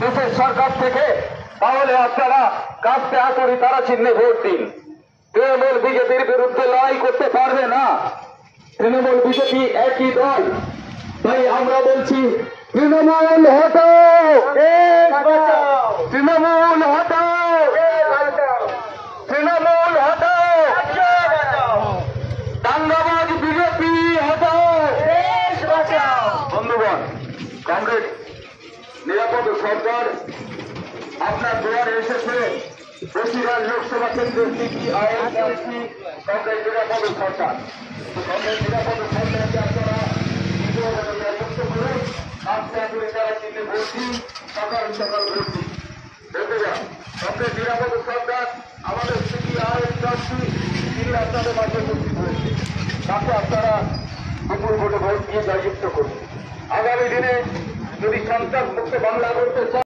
দেশের সরকার থেকে, তাহলে আপনারা কাস্তে হাতুড়ি তারা চিহ্নে ভোট দিন। তৃণমূল বিজেপির বিরুদ্ধে লড়াই করতে পারবে না। তৃণমূল বিজেপি একই দল। তাই আমরা বলছি তৃণমূল হটাও, তৃণমূল হটাও, তৃণমূল হটাও, দাঙ্গাবাজ বিজেপি হটাও। বন্ধুগণ, কংগ্রেস নিরাপদ সরকার আপনার দুয়ারে এসেছে। বসিরহাট লোকসভা কেন্দ্রের কংগ্রেস নিরাপদ সরকার। কংগ্রেস নিরাপদ সরকারকে আপনারা যুক্ত করে তারা চিহ্নে বলছি, সকাল সকাল বলছি। বন্ধুগণ, কংগ্রেস নিরাপদ সরকার আমাদের সিপিআইএম প্রার্থী, তিনি আপনাদের মাঝে উপস্থিত হয়েছে। তাকে আপনারা বিপুল ভোটে ভোট দিয়ে জয়যুক্ত করুন। আগামী দিনে যদি সন্ত্রাস মুক্ত বাংলা করতে চান,